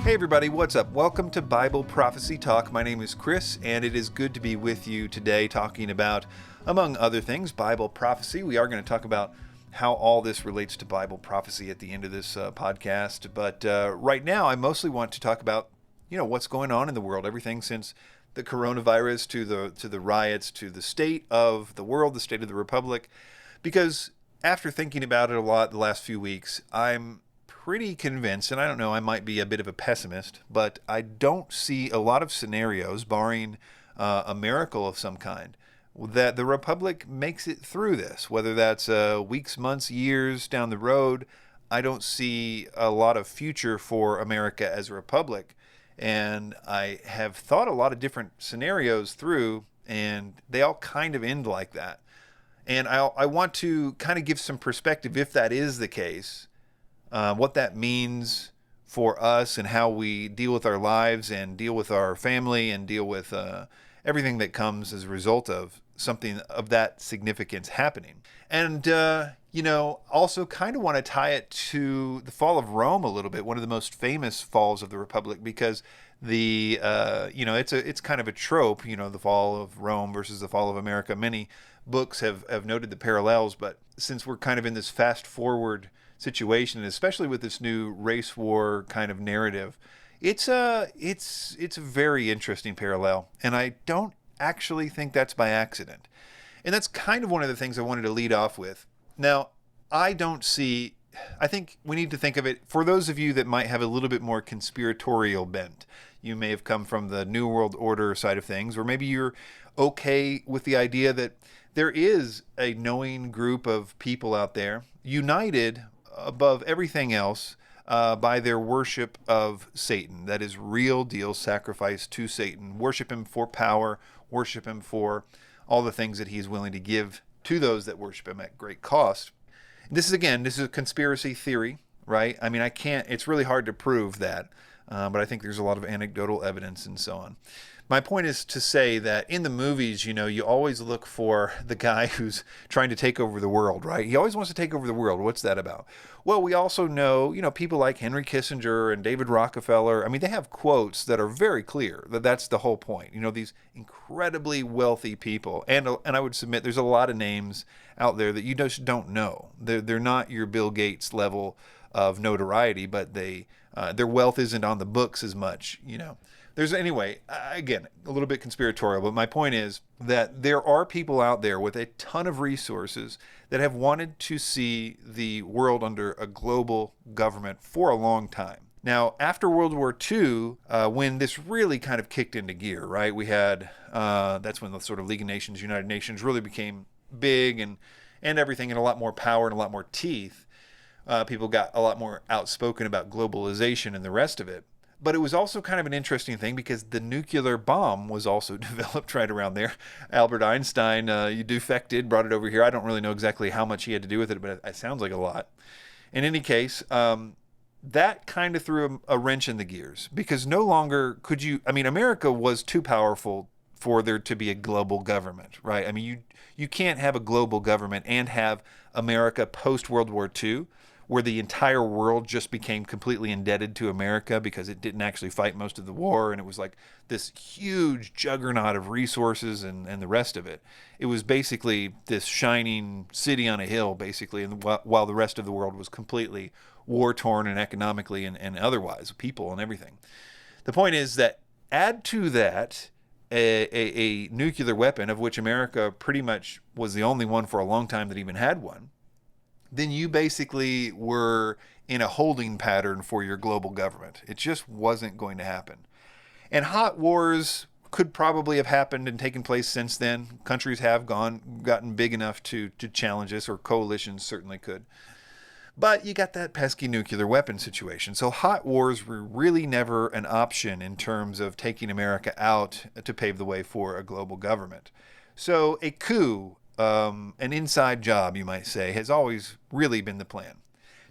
Hey everybody, what's up? Welcome to Bible Prophecy Talk. My name is Chris, and it is good to be with you today talking about, among other things, Bible prophecy. We are going to talk about how all this relates to Bible prophecy at the end of this podcast. But right now, I mostly want to talk about, what's going on in the world. Everything since the coronavirus to the riots, to the state of the world, the state of the republic. Because after thinking about it a lot the last few weeks, I'm pretty convinced, and I don't know, I might be a bit of a pessimist, but I don't see a lot of scenarios, barring a miracle of some kind, that the Republic makes it through this. Whether that's weeks, months, years down the road, I don't see a lot of future for America as a republic. And I have thought a lot of different scenarios through, and they all kind of end like that. And I want to kind of give some perspective if that is the case. What that means for us and how we deal with our lives and deal with our family and deal with everything that comes as a result of something of that significance happening. And, also kind of want to tie it to the fall of Rome a little bit, one of the most famous falls of the Republic, because it's kind of a trope, the fall of Rome versus the fall of America. Many books have noted the parallels, but since we're kind of in this fast forward situation, especially with this new race war kind of narrative, it's a very interesting parallel, and I don't actually think that's by accident. And that's kind of one of the things I wanted to lead off with. Now, I think we need to think of it, for those of you that might have a little bit more conspiratorial bent. You may have come from the New World Order side of things, or maybe you're okay with the idea that there is a knowing group of people out there united above everything else by their worship of Satan. That is real deal sacrifice to Satan. Worship him for power, worship him for all the things that he's willing to give to those that worship him at great cost. This is a conspiracy theory, right? I mean, it's really hard to prove that, but I think there's a lot of anecdotal evidence and so on. My point is to say that in the movies, you always look for the guy who's trying to take over the world, right? He always wants to take over the world. What's that about? Well, we also know, people like Henry Kissinger and David Rockefeller. I mean, they have quotes that are very clear that that's the whole point. These incredibly wealthy people. And I would submit there's a lot of names out there that you just don't know. They're not your Bill Gates level of notoriety, but their wealth isn't on the books as much, Anyway, again, a little bit conspiratorial, but my point is that there are people out there with a ton of resources that have wanted to see the world under a global government for a long time. Now, after World War II, when this really kind of kicked into gear, right? We had, that's when the sort of League of Nations, United Nations really became big and everything, and a lot more power and a lot more teeth. People got a lot more outspoken about globalization and the rest of it. But it was also kind of an interesting thing because the nuclear bomb was also developed right around there. Albert Einstein defected, brought it over here. I don't really know exactly how much he had to do with it, but it sounds like a lot. In any case, that kind of threw a wrench in the gears because no longer could you, America was too powerful for there to be a global government, right? You can't have a global government and have America post-World War II, where the entire world just became completely indebted to America because it didn't actually fight most of the war, and it was like this huge juggernaut of resources and the rest of it. It was basically this shining city on a hill, basically, and while the rest of the world was completely war-torn and economically and otherwise, people and everything. The point is that add to that a nuclear weapon, of which America pretty much was the only one for a long time that even had one, then you basically were in a holding pattern for your global government. It just wasn't going to happen. And hot wars could probably have happened and taken place since then. Countries have gotten big enough to challenge us, or coalitions certainly could. But you got that pesky nuclear weapon situation. So hot wars were really never an option in terms of taking America out to pave the way for a global government. So a coup, an inside job, you might say, has always really been the plan.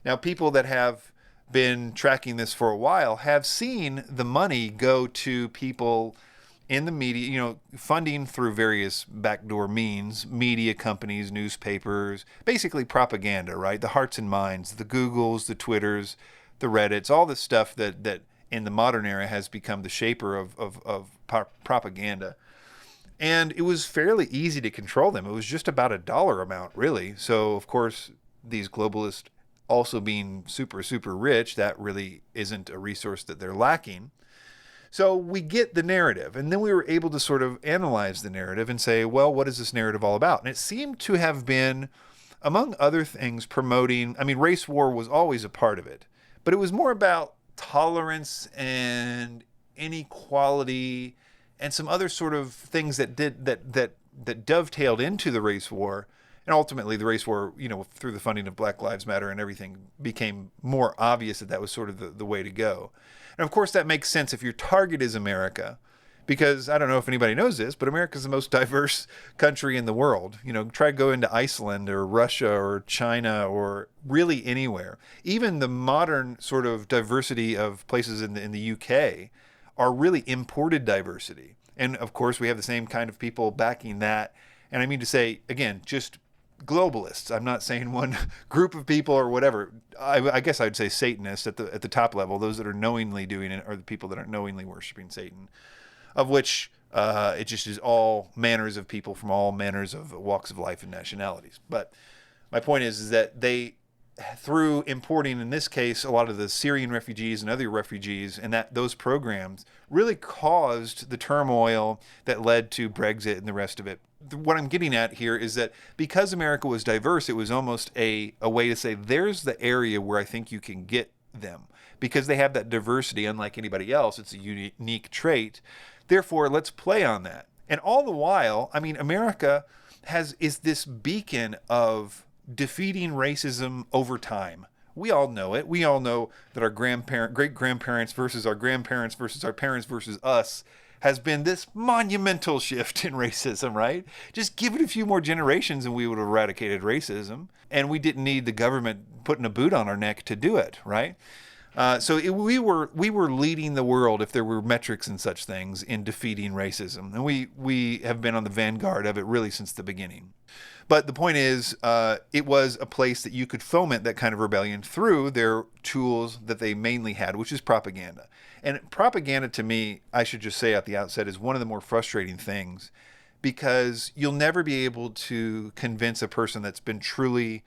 Now, people that have been tracking this for a while have seen the money go to people in the media, funding through various backdoor means, media companies, newspapers, basically propaganda, right? The hearts and minds, the Googles, the Twitters, the Reddits, all this stuff that in the modern era has become the shaper of propaganda. And it was fairly easy to control them. It was just about a dollar amount, really. So, of course, these globalists also being super, super rich, that really isn't a resource that they're lacking. So we get the narrative, and then we were able to sort of analyze the narrative and say, well, what is this narrative all about? And it seemed to have been, among other things, promoting, I mean, race war was always a part of it, but it was more about tolerance and inequality and some other sort of things that dovetailed into the race war. And ultimately, the race war, through the funding of Black Lives Matter and everything, became more obvious that was sort of the way to go. And of course, that makes sense if your target is America, because I don't know if anybody knows this, but America is the most diverse country in the world. Try to go into Iceland or Russia or China or really anywhere. Even the modern sort of diversity of places in the UK are really imported diversity. And of course, we have the same kind of people backing that. And I mean to say, again, just globalists. I'm not saying one group of people or whatever. I guess I'd say Satanists at the top level. Those that are knowingly doing it are the people that are knowingly worshiping Satan, of which it just is all manners of people from all manners of walks of life and nationalities. But my point is that they, through importing, in this case, a lot of the Syrian refugees and other refugees, and that those programs really caused the turmoil that led to Brexit and the rest of it. What I'm getting at here is that because America was diverse, it was almost a way to say, there's the area where I think you can get them. Because they have that diversity, unlike anybody else, it's a unique trait. Therefore, let's play on that. And all the while, I mean, America is this beacon of defeating racism over time. We all know it. We all know that our great-grandparents versus our grandparents versus our parents versus us has been this monumental shift in racism, right? Just give it a few more generations and we would have eradicated racism. And we didn't need the government putting a boot on our neck to do it, right? We were leading the world, if there were metrics and such things, in defeating racism. And we have been on the vanguard of it really since the beginning. But the point is, it was a place that you could foment that kind of rebellion through their tools that they mainly had, which is propaganda. And propaganda, to me, I should just say at the outset, is one of the more frustrating things, because you'll never be able to convince a person that's been truly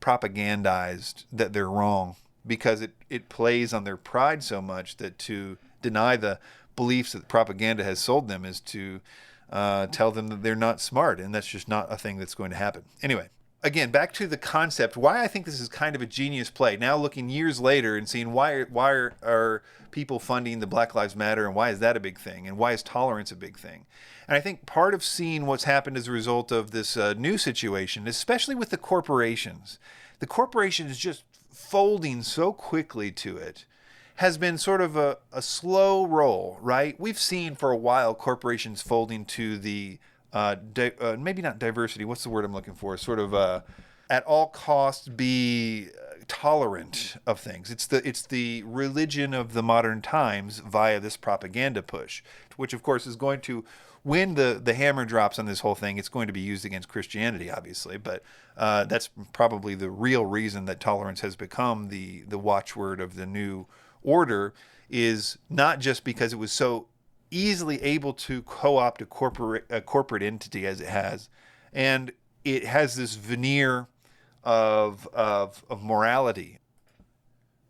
propagandized that they're wrong, because it plays on their pride so much that to deny the beliefs that propaganda has sold them is to tell them that they're not smart, and that's just not a thing that's going to happen. Anyway, again, back to the concept, why I think this is kind of a genius play. Now looking years later and seeing why are people funding the Black Lives Matter, and why is that a big thing, and why is tolerance a big thing? And I think part of seeing what's happened as a result of this new situation, especially with the corporations just folding so quickly to it, has been sort of a slow roll, right? We've seen for a while corporations folding to the, maybe not diversity, what's the word I'm looking for? Sort of at all costs be tolerant of things. It's the religion of the modern times via this propaganda push, which of course is going to, when the hammer drops on this whole thing, it's going to be used against Christianity, obviously. But that's probably the real reason that tolerance has become the watchword of the new order, is not just because it was so easily able to co-opt a corporate entity as it has, and it has this veneer of morality,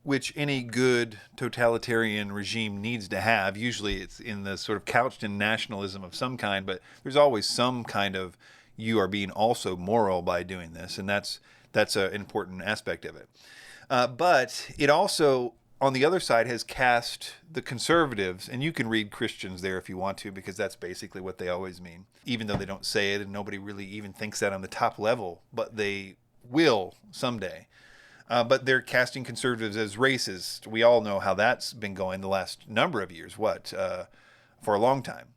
which any good totalitarian regime needs to have. Usually it's in the sort of couched in nationalism of some kind, but there's always some kind of, you are being also moral by doing this, and that's an important aspect of it. But it also, on the other side, has cast the conservatives, and you can read Christians there if you want to, because that's basically what they always mean, even though they don't say it and nobody really even thinks that on the top level, but they will someday. But they're casting conservatives as racist. We all know how that's been going the last number of years, for a long time.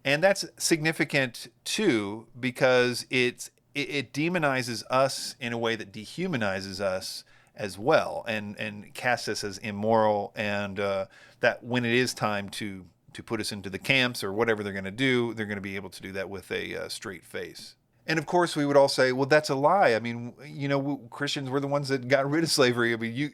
And that's significant too, because it demonizes us in a way that dehumanizes us as well, and casts us as immoral, and that when it is time to put us into the camps or whatever they're going to do, they're going to be able to do that with a straight face. And of course, we would all say, well, that's a lie. I mean, Christians were the ones that got rid of slavery. I mean,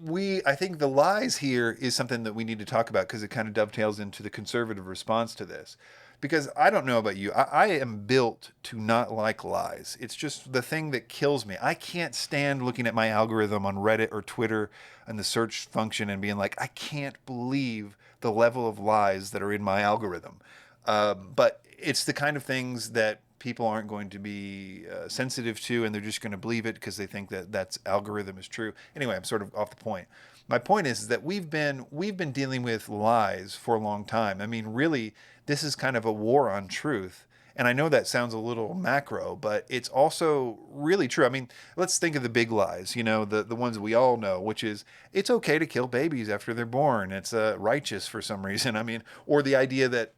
I think the lies here is something that we need to talk about because it kind of dovetails into the conservative response to this. Because I don't know about you, I am built to not like lies. It's just the thing that kills me. I can't stand looking at my algorithm on Reddit or Twitter and the search function and being like, I can't believe the level of lies that are in my algorithm. But it's the kind of things that people aren't going to be sensitive to, and they're just going to believe it because they think that that's algorithm is true. Anyway, I'm sort of off the point. My point is that we've been dealing with lies for a long time. I mean, really, this is kind of a war on truth. And I know that sounds a little macro, but it's also really true. I mean, let's think of the big lies, the ones we all know, which is it's okay to kill babies after they're born. It's righteous for some reason. I mean, or the idea that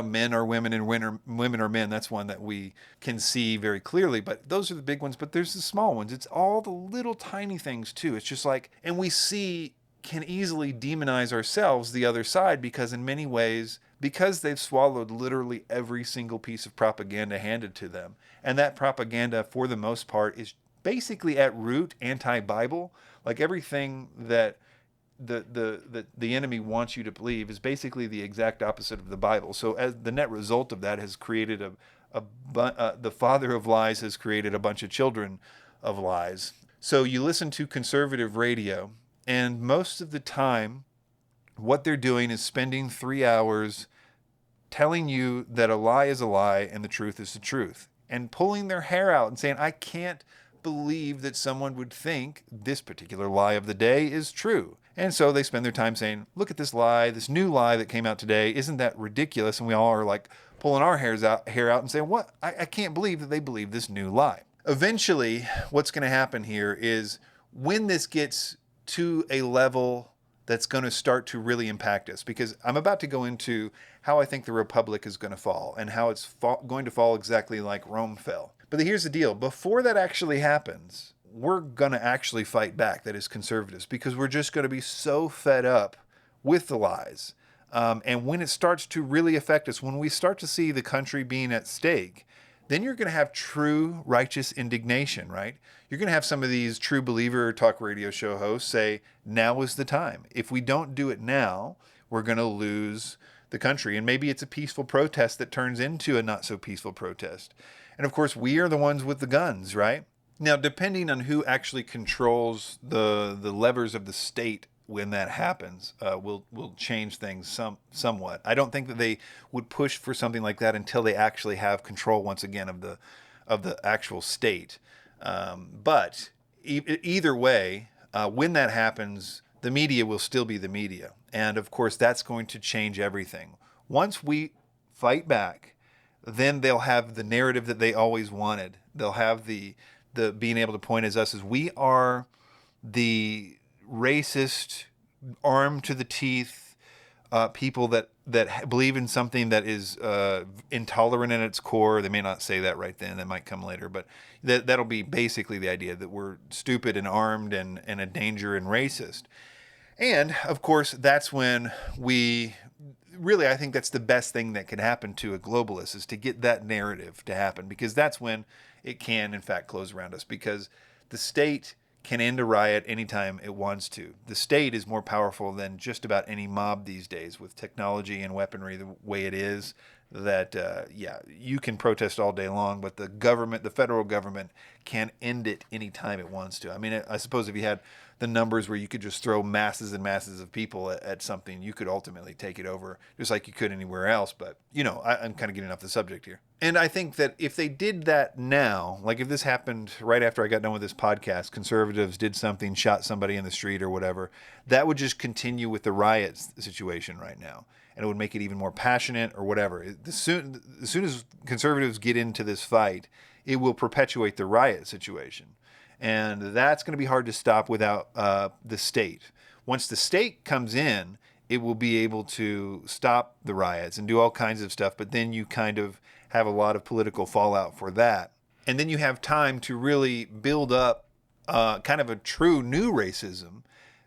men are women and women are men. That's one that we can see very clearly. But those are the big ones. But there's the small ones. It's all the little tiny things too. It's just like, and we can easily demonize ourselves, the other side, because in many ways, because they've swallowed literally every single piece of propaganda handed to them. And that propaganda, for the most part, is basically at root anti-Bible. Like everything that the enemy wants you to believe is basically the exact opposite of the Bible. So as the net result of that has created the father of lies has created a bunch of children of lies. So you listen to conservative radio, and most of the time, what they're doing is spending 3 hours telling you that a lie is a lie and the truth is the truth, and pulling their hair out and saying, I can't believe that someone would think this particular lie of the day is true. And so they spend their time saying, look at this lie, this new lie that came out today. Isn't that ridiculous? And we all are like pulling our hair out and saying, what? I can't believe that they believe this new lie. Eventually, what's going to happen here is when this gets to a level that's going to start to really impact us, because I'm about to go into how I think the Republic is going to fall and how it's going to fall exactly like Rome fell. But here's the deal. Before that actually happens, we're going to actually fight back, that is conservatives, because we're just going to be so fed up with the lies. And when it starts to really affect us, when we start to see the country being at stake, then you're going to have true righteous indignation, right? You're going to have some of these true believer talk radio show hosts say, now is the time. If we don't do it now, we're going to lose the country. And maybe it's a peaceful protest that turns into a not so peaceful protest. And of course, we are the ones with the guns, right? Now, depending on who actually controls the levers of the state when that happens, will change things somewhat. I don't think that they would push for something like that until they actually have control once again of the actual state. But either way, when that happens, the media will still be the media, and of course that's going to change everything. Once we fight back, then they'll have the narrative that they always wanted. They'll have the being able to point as us as we are the racist, armed to the teeth people that believe in something that is intolerant at its core. They may not say that right then. That might come later. But that'll be basically the idea that we're stupid and armed and a danger and racist. And, of course, that's when I think that's the best thing that could happen to a globalist, is to get that narrative to happen, because that's when it can, in fact, close around us, because the state can end a riot anytime it wants to. The state is more powerful than just about any mob these days, with technology and weaponry the way it is, that, you can protest all day long, but the government, the federal government, can end it anytime it wants to. I mean, I suppose if you had the numbers where you could just throw masses and masses of people at something, you could ultimately take it over just like you could anywhere else. But, I'm kind of getting off the subject here. And I think that if they did that now, like if this happened right after I got done with this podcast, conservatives did something, shot somebody in the street or whatever, that would just continue with the riot situation right now. And it would make it even more passionate or whatever. As soon as conservatives get into this fight, it will perpetuate the riot situation. And that's going to be hard to stop without the state. Once the state comes in, it will be able to stop the riots and do all kinds of stuff. But then you kind of have a lot of political fallout for that. And then you have time to really build up kind of a true new racism,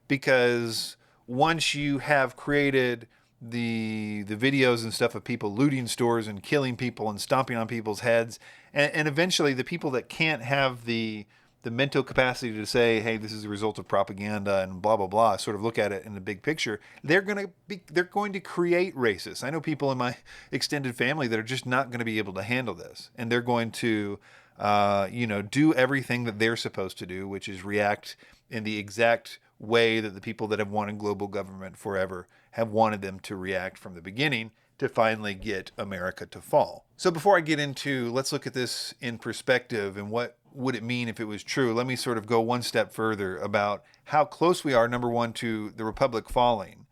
because once you have created the videos and stuff of people looting stores and killing people and stomping on people's heads, and eventually the people that can't have the the mental capacity to say, hey, this is a result of propaganda and blah, blah, blah, sort of look at it in the big picture, they're going to create racists. I know people in my extended family that are just not going to be able to handle this. And they're going to, do everything that they're supposed to do, which is react in the exact way that the people that have wanted global government forever have wanted them to react from the beginning, to finally get America to fall. So before I get into, let's look at this in perspective and what would it mean if it was true, let me sort of go one step further about how close we are, number one, to the republic falling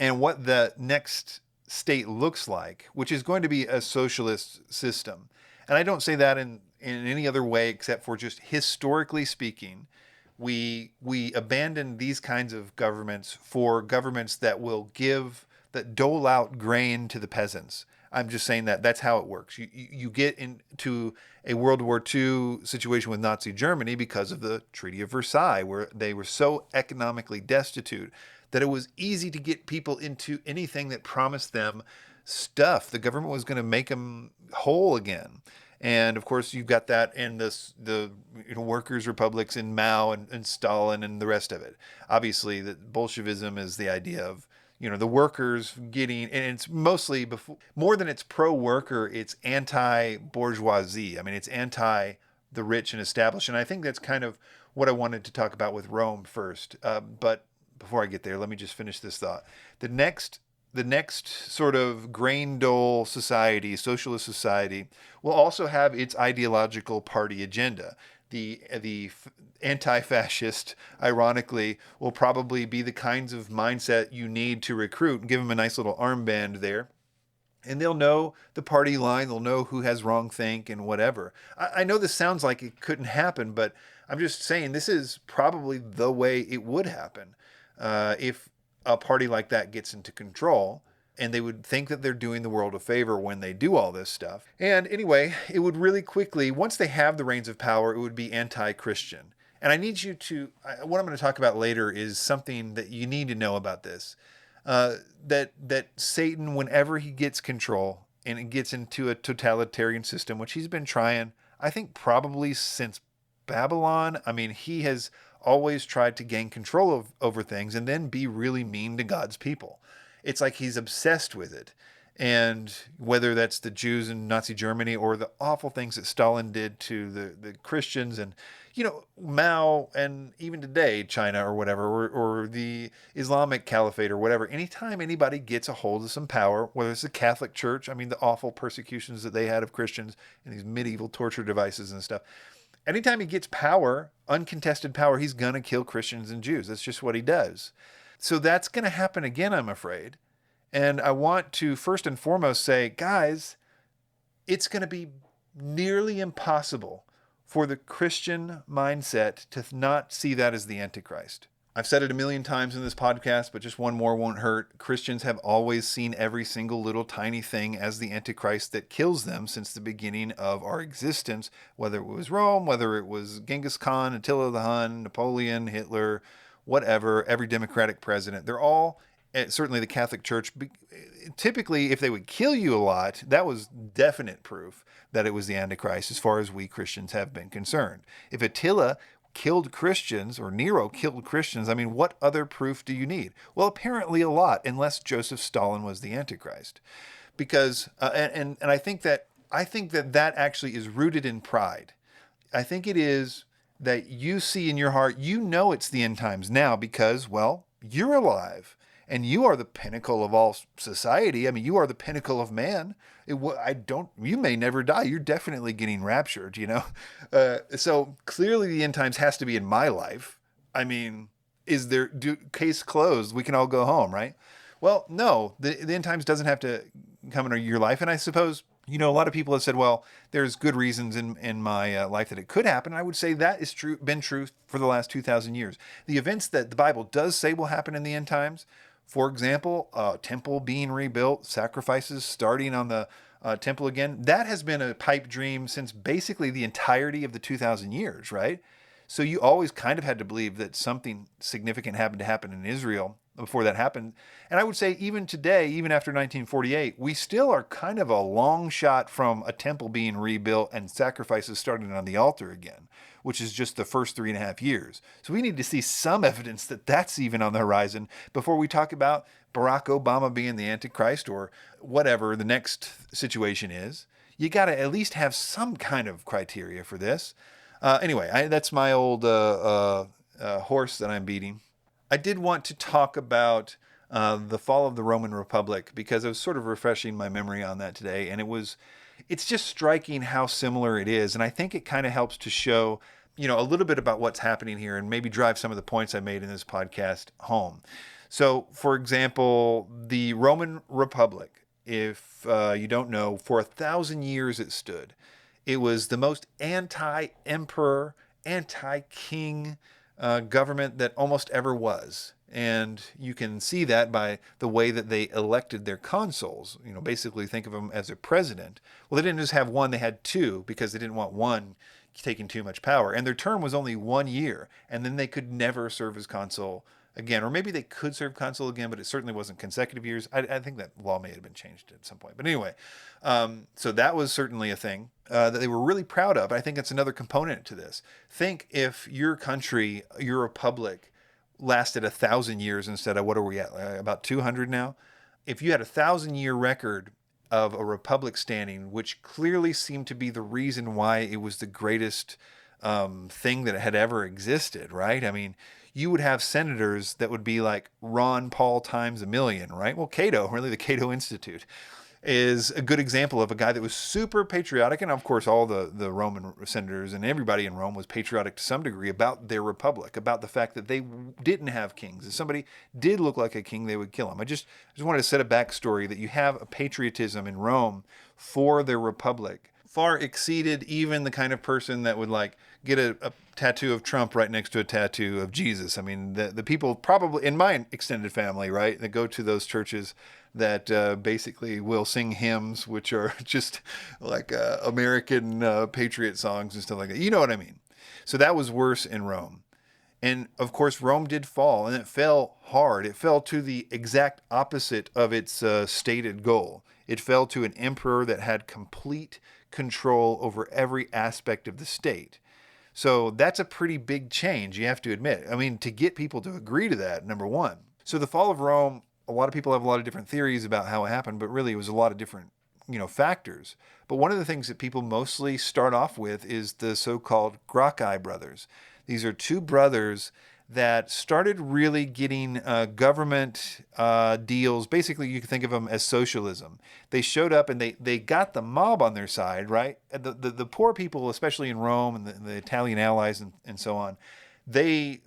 and what the next state looks like, which is going to be a socialist system. And I don't say that in any other way except for just historically speaking, we abandon these kinds of governments for governments that dole out grain to the peasants. I'm just saying that's how it works. You get into a World War II situation with Nazi Germany because of the Treaty of Versailles, where they were so economically destitute that it was easy to get people into anything that promised them stuff. The government was going to make them whole again. And of course, you've got that in the workers' republics in Mao and Stalin and the rest of it. Obviously, that Bolshevism is the idea of the workers getting, and it's mostly more than it's pro-worker, it's anti-bourgeoisie. I mean, it's anti the rich and established. And I think that's kind of what I wanted to talk about with Rome first. But before I get there, let me just finish this thought. The next sort of grain dole society, socialist society, will also have its ideological party agenda. The anti-fascist, ironically, will probably be the kinds of mindset you need to recruit, and give them a nice little armband there. And they'll know the party line, they'll know who has wrongthink and whatever. I know this sounds like it couldn't happen, but I'm just saying this is probably the way it would happen if a party like that gets into control. And they would think that they're doing the world a favor when they do all this stuff. And anyway, it would really quickly, once they have the reins of power, it would be anti-Christian. And I need you to, what I'm going to talk about later is something that you need to know about this. That Satan, whenever he gets control and it gets into a totalitarian system, which he's been trying, I think probably since Babylon, I mean, he has always tried to gain control over things and then be really mean to God's people. It's like he's obsessed with it. And whether that's the Jews in Nazi Germany or the awful things that Stalin did to the Christians and, Mao and even today, China or whatever, or the Islamic Caliphate or whatever, anytime anybody gets a hold of some power, whether it's the Catholic Church, I mean, the awful persecutions that they had of Christians and these medieval torture devices and stuff. Anytime he gets power, uncontested power, he's going to kill Christians and Jews. That's just what he does. So that's going to happen again, I'm afraid. And I want to first and foremost say, guys, it's going to be nearly impossible for the Christian mindset to not see that as the Antichrist. I've said it a million times in this podcast, but just one more won't hurt. Christians have always seen every single little tiny thing as the Antichrist that kills them since the beginning of our existence, whether it was Rome, whether it was Genghis Khan, Attila the Hun, Napoleon, Hitler, whatever, every Democratic president. They're all, certainly the Catholic Church, typically if they would kill you a lot, that was definite proof that it was the Antichrist as far as we Christians have been concerned. If Attila killed Christians or Nero killed Christians, I mean, what other proof do you need? Well, apparently a lot, unless Joseph Stalin was the Antichrist. Because, and I think that actually is rooted in pride. I think it is that you see in your heart, it's the end times now because, well, you're alive and you are the pinnacle of all society. I mean, you are the pinnacle of man. You may never die. You're definitely getting raptured, So clearly the end times has to be in my life. I mean, case closed, we can all go home, right? Well, no, the end times doesn't have to come into your life. And I suppose, a lot of people have said, well, there's good reasons in my life that it could happen. I would say that is been true for the last 2,000 years. The events that the Bible does say will happen in the end times, for example, temple being rebuilt, sacrifices starting on the temple again, that has been a pipe dream since basically the entirety of the 2,000 years, right? So you always kind of had to believe that something significant happened to happen in Israel before that happened. And I would say even today, even after 1948, we still are kind of a long shot from a temple being rebuilt and sacrifices starting on the altar again. which is just the first 3.5 years. So we need to see some evidence that that's even on the horizon before we talk about Barack Obama being the Antichrist or whatever the next situation is. You got to at least have some kind of criteria for this. Anyway, that's my old horse that I'm beating. I did want to talk about the fall of the Roman Republic because I was sort of refreshing my memory on that today, and it's just striking how similar it is, and I think it kind of helps to show, a little bit about what's happening here and maybe drive some of the points I made in this podcast home. So, for example, the Roman Republic, if you don't know, for 1,000 years it stood. It was the most anti-emperor, anti-king government that almost ever was. And you can see that by the way that they elected their consuls. Basically think of them as a president. Well, they didn't just have one, they had two because they didn't want one taking too much power. And their term was only 1 year. And then they could never serve as consul again. Or maybe they could serve consul again, but it certainly wasn't consecutive years. I think that law may have been changed at some point. But anyway, so that was certainly a thing that they were really proud of. I think it's another component to this. Think if your country, your republic, lasted 1,000 years instead of, what are we at, about 200 now? If you had 1,000-year record of a republic standing, which clearly seemed to be the reason why it was the greatest thing that had ever existed, right? I mean, you would have senators that would be like Ron Paul times a million, right? Well, Cato, really the Cato Institute, is a good example of a guy that was super patriotic. And of course, all the Roman senators and everybody in Rome was patriotic to some degree about their republic, about the fact that they didn't have kings. If somebody did look like a king, they would kill him. I just wanted to set a backstory that you have a patriotism in Rome for their republic far exceeded even the kind of person that would like get a tattoo of Trump right next to a tattoo of Jesus. I mean, the people probably in my extended family, right, that go to those churches that basically will sing hymns, which are just like American patriot songs and stuff like that. You know what I mean? So that was worse in Rome. And of course, Rome did fall, and it fell hard. It fell to the exact opposite of its stated goal. It fell to an emperor that had complete control over every aspect of the state. So that's a pretty big change, you have to admit. I mean, to get people to agree to that, number one. So the fall of Rome, a lot of people have a lot of different theories about how it happened, but really it was a lot of different, factors. But one of the things that people mostly start off with is the so-called Gracchi brothers. These are two brothers that started really getting government deals. Basically, you can think of them as socialism. They showed up and they got the mob on their side, right? The poor people, especially in Rome and the Italian allies and so on, they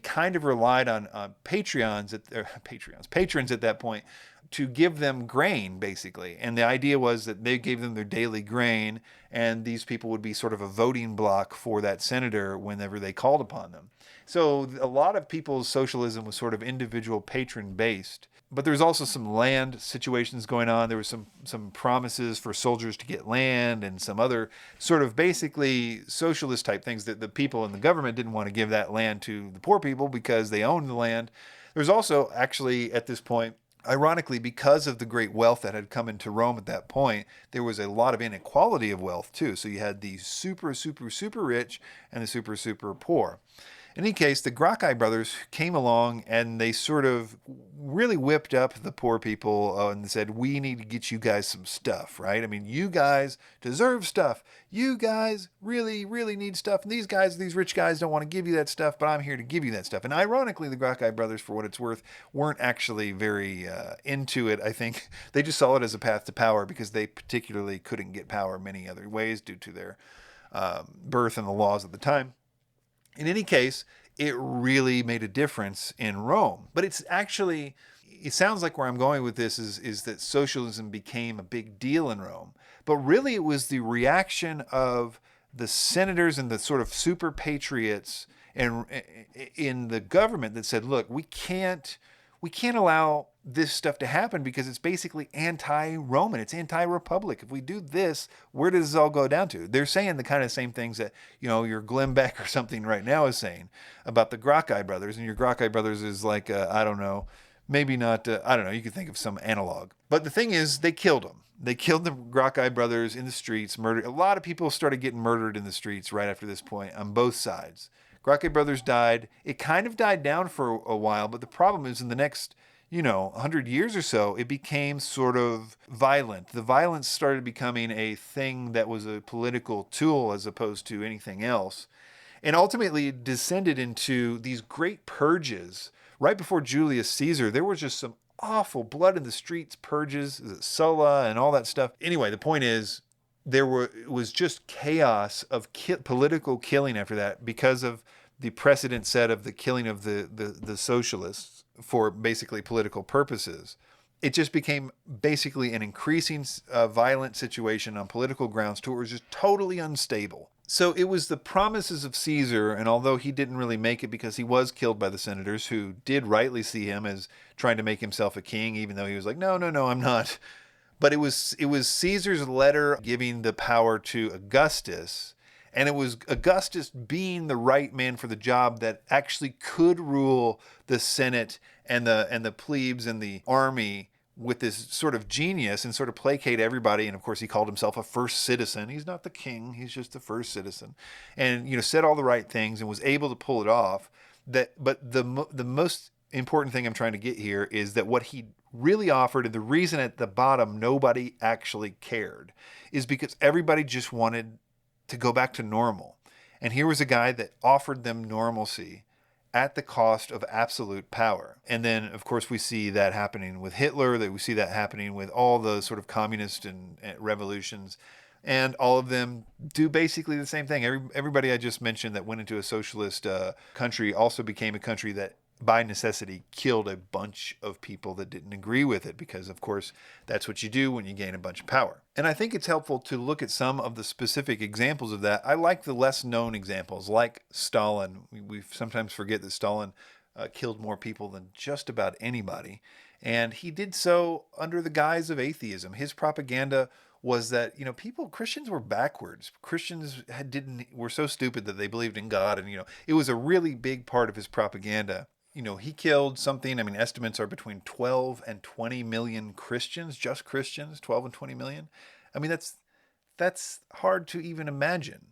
kind of relied on patrons at that point to give them grain, basically. And the idea was that they gave them their daily grain, and these people would be sort of a voting bloc for that senator whenever they called upon them. So a lot of people's socialism was sort of individual patron based. But there's also some land situations going on. There was some promises for soldiers to get land and some other sort of basically socialist type things that the people in the government didn't want to give that land to the poor people because they owned the land. There's also actually at this point, ironically, because of the great wealth that had come into Rome at that point, there was a lot of inequality of wealth too. So you had the super, super, super rich and the super, super poor. In any case, the Gracchi brothers came along and they sort of really whipped up the poor people and said, we need to get you guys some stuff, right? I mean, you guys deserve stuff. You guys really, really need stuff. And these rich guys don't want to give you that stuff, but I'm here to give you that stuff. And ironically, the Gracchi brothers, for what it's worth, weren't actually very into it. I think they just saw it as a path to power because they particularly couldn't get power many other ways due to their birth and the laws of the time. In any case, it really made a difference in Rome. But it sounds like where I'm going with this is that socialism became a big deal in Rome. But really it was the reaction of the senators and the sort of super patriots in the government that said, look, we can't allow this stuff to happen because it's basically anti-Roman. It's anti-Republic. If we do this, where does this all go down to? They're saying the kind of same things that, your Glenn Beck or something right now is saying about the Gracchi brothers. And your Gracchi brothers is like, I don't know, Maybe not, I don't know, you could think of some analog. But the thing is, they killed him. They killed the Gracchi brothers in the streets, murdered. A lot of people started getting murdered in the streets right after this point on both sides. Gracchi brothers died. It kind of died down for a while, but the problem is in the next, 100 years or so, it became sort of violent. The violence started becoming a thing that was a political tool as opposed to anything else. And ultimately it descended into these great purges. Right before Julius Caesar, there was just some awful blood in the streets, purges, Sulla and all that stuff. Anyway, the point is, it was just chaos of political killing after that because of the precedent set of the killing of the socialists for basically political purposes. It just became basically an increasing violent situation on political grounds to where it was just totally unstable. So it was the promises of Caesar, and although he didn't really make it because he was killed by the senators who did rightly see him as trying to make himself a king, even though he was like, no, I'm not. But it was Caesar's letter giving the power to Augustus, and it was Augustus being the right man for the job that actually could rule the Senate and the plebes and the army with this sort of genius and sort of placate everybody. And of course, he called himself a first citizen. He's not the king. He's just the first citizen. And, said all the right things and was able to pull it off. But the most important thing I'm trying to get here is that what he really offered, and the reason at the bottom nobody actually cared, is because everybody just wanted to go back to normal. And here was a guy that offered them normalcy at the cost of absolute power. And then, of course, we see that happening with Hitler, that we see that happening with all the sort of communist and revolutions. And all of them do basically the same thing. Everybody I just mentioned that went into a socialist country also became a country that by necessity killed a bunch of people that didn't agree with it, because of course that's what you do when you gain a bunch of power. And I think it's helpful to look at some of the specific examples of that. I like the less known examples like Stalin. We sometimes forget that Stalin killed more people than just about anybody, and he did so under the guise of atheism. His propaganda was that Christians were backwards. Christians were so stupid that they believed in God, and it was a really big part of his propaganda. He killed something, estimates are between 12 and 20 million Christians, just Christians, 12 and 20 million. That's hard to even imagine.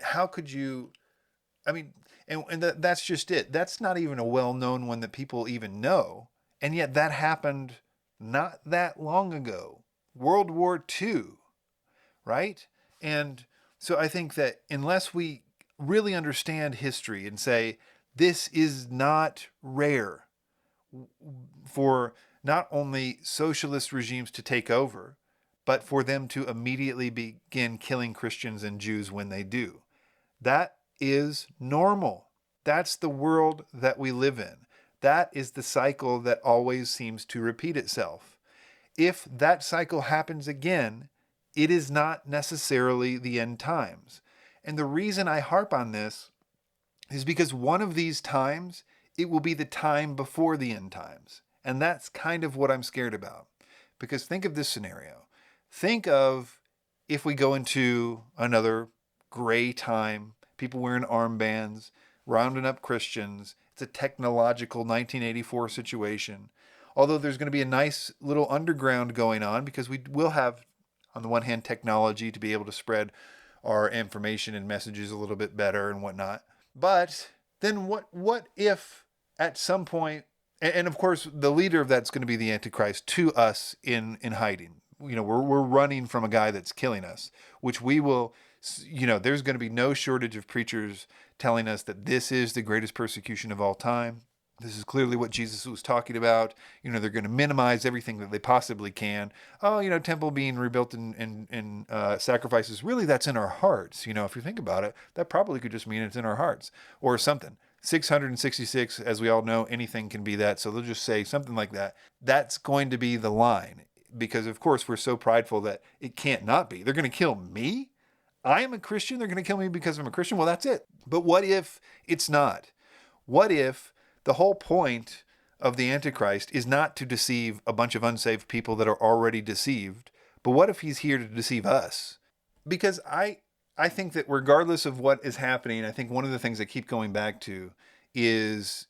How could you, that's just it. That's not even a well-known one that people even know. And yet that happened not that long ago, World War II, right? And so I think that unless we really understand history and say, this is not rare for not only socialist regimes to take over, but for them to immediately begin killing Christians and Jews when they do. That is normal. That's the world that we live in. That is the cycle that always seems to repeat itself. If that cycle happens again, it is not necessarily the end times. And the reason I harp on this is because one of these times, it will be the time before the end times. And that's kind of what I'm scared about. Because think of this scenario. Think of if we go into another gray time, people wearing armbands, rounding up Christians. It's a technological 1984 situation. Although there's going to be a nice little underground going on because we will have, on the one hand, technology to be able to spread our information and messages a little bit better and whatnot. But then what if at some point, and of course the leader of that's going to be the Antichrist to us in hiding. We're running from a guy that's killing us, which we will, there's going to be no shortage of preachers telling us that this is the greatest persecution of all time. This is clearly what Jesus was talking about. They're going to minimize everything that they possibly can. Oh, temple being rebuilt and sacrifices. Really, that's in our hearts. If you think about it, that probably could just mean it's in our hearts or something. 666, as we all know, anything can be that. So they'll just say something like that. That's going to be the line because, of course, we're so prideful that it can't not be. They're going to kill me? I am a Christian. They're going to kill me because I'm a Christian? Well, that's it. But what if it's not? What if the whole point of the Antichrist is not to deceive a bunch of unsaved people that are already deceived, but what if he's here to deceive us? Because I think that regardless of what is happening, I think one of the things I keep going back to is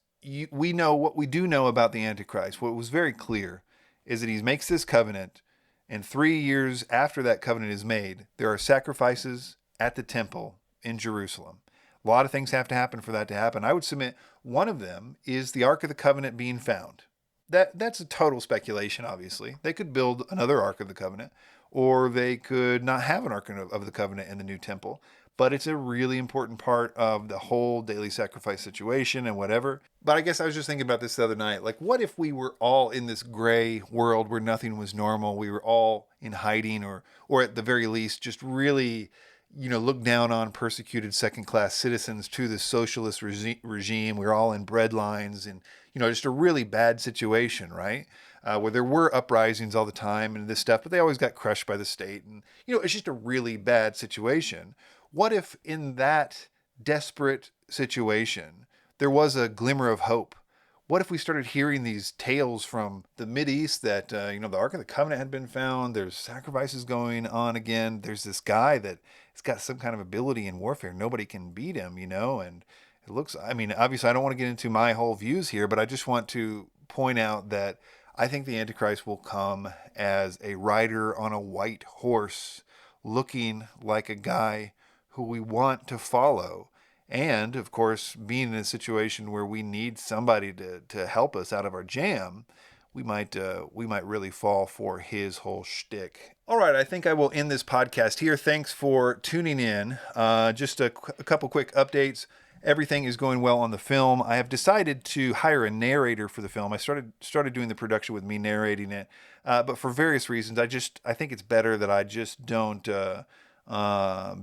we know what we do know about the Antichrist. What was very clear is that he makes this covenant, and 3 years after that covenant is made, there are sacrifices at the temple in Jerusalem. A lot of things have to happen for that to happen. I would submit one of them is the Ark of the Covenant being found. That's a total speculation, obviously. They could build another Ark of the Covenant, or they could not have an Ark of the Covenant in the new temple. But it's a really important part of the whole daily sacrifice situation and whatever. But I guess I was just thinking about this the other night. Like, what if we were all in this gray world where nothing was normal? We were all in hiding, or at the very least, just really, looked down on persecuted second-class citizens to the socialist regime. We were all in bread lines and, just a really bad situation, right? Where there were uprisings all the time and this stuff, but they always got crushed by the state. And, it's just a really bad situation. What if in that desperate situation, there was a glimmer of hope? What if we started hearing these tales from the Mideast that, the Ark of the Covenant had been found, there's sacrifices going on again, there's this guy that has got some kind of ability in warfare, nobody can beat him, and it looks, obviously I don't want to get into my whole views here, but I just want to point out that I think the Antichrist will come as a rider on a white horse, looking like a guy who we want to follow. And of course, being in a situation where we need somebody to help us out of our jam, we might really fall for his whole shtick. All right, I think I will end this podcast here. Thanks for tuning in. Just a couple quick updates. Everything is going well on the film. I have decided to hire a narrator for the film. I started doing the production with me narrating it, but for various reasons, I think it's better that I just don't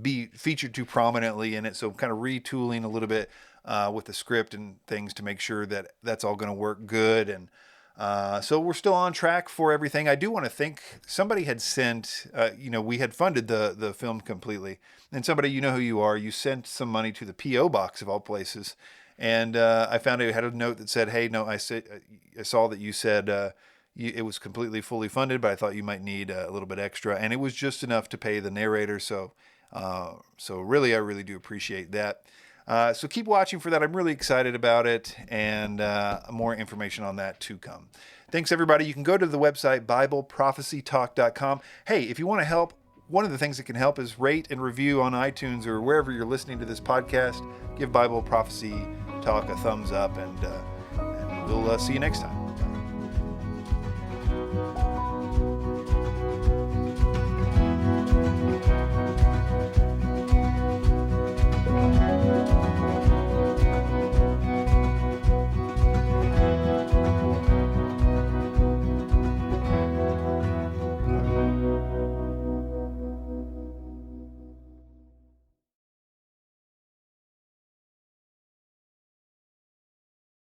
be featured too prominently in it. So kind of retooling a little bit with the script and things to make sure that that's all going to work good. And so we're still on track for everything. I do want to thank somebody had sent, we had funded the film completely, and somebody, who you are, you sent some money to the P.O. box of all places. And I found it had a note that said, hey, no, I saw that you said it was completely fully funded, but I thought you might need a little bit extra. And it was just enough to pay the narrator. So really, I really do appreciate that. So keep watching for that. I'm really excited about it, and more information on that to come. Thanks, everybody. You can go to the website, BibleProphecyTalk.com. Hey, if you want to help, one of the things that can help is rate and review on iTunes or wherever you're listening to this podcast. Give Bible Prophecy Talk a thumbs up, and we'll see you next time.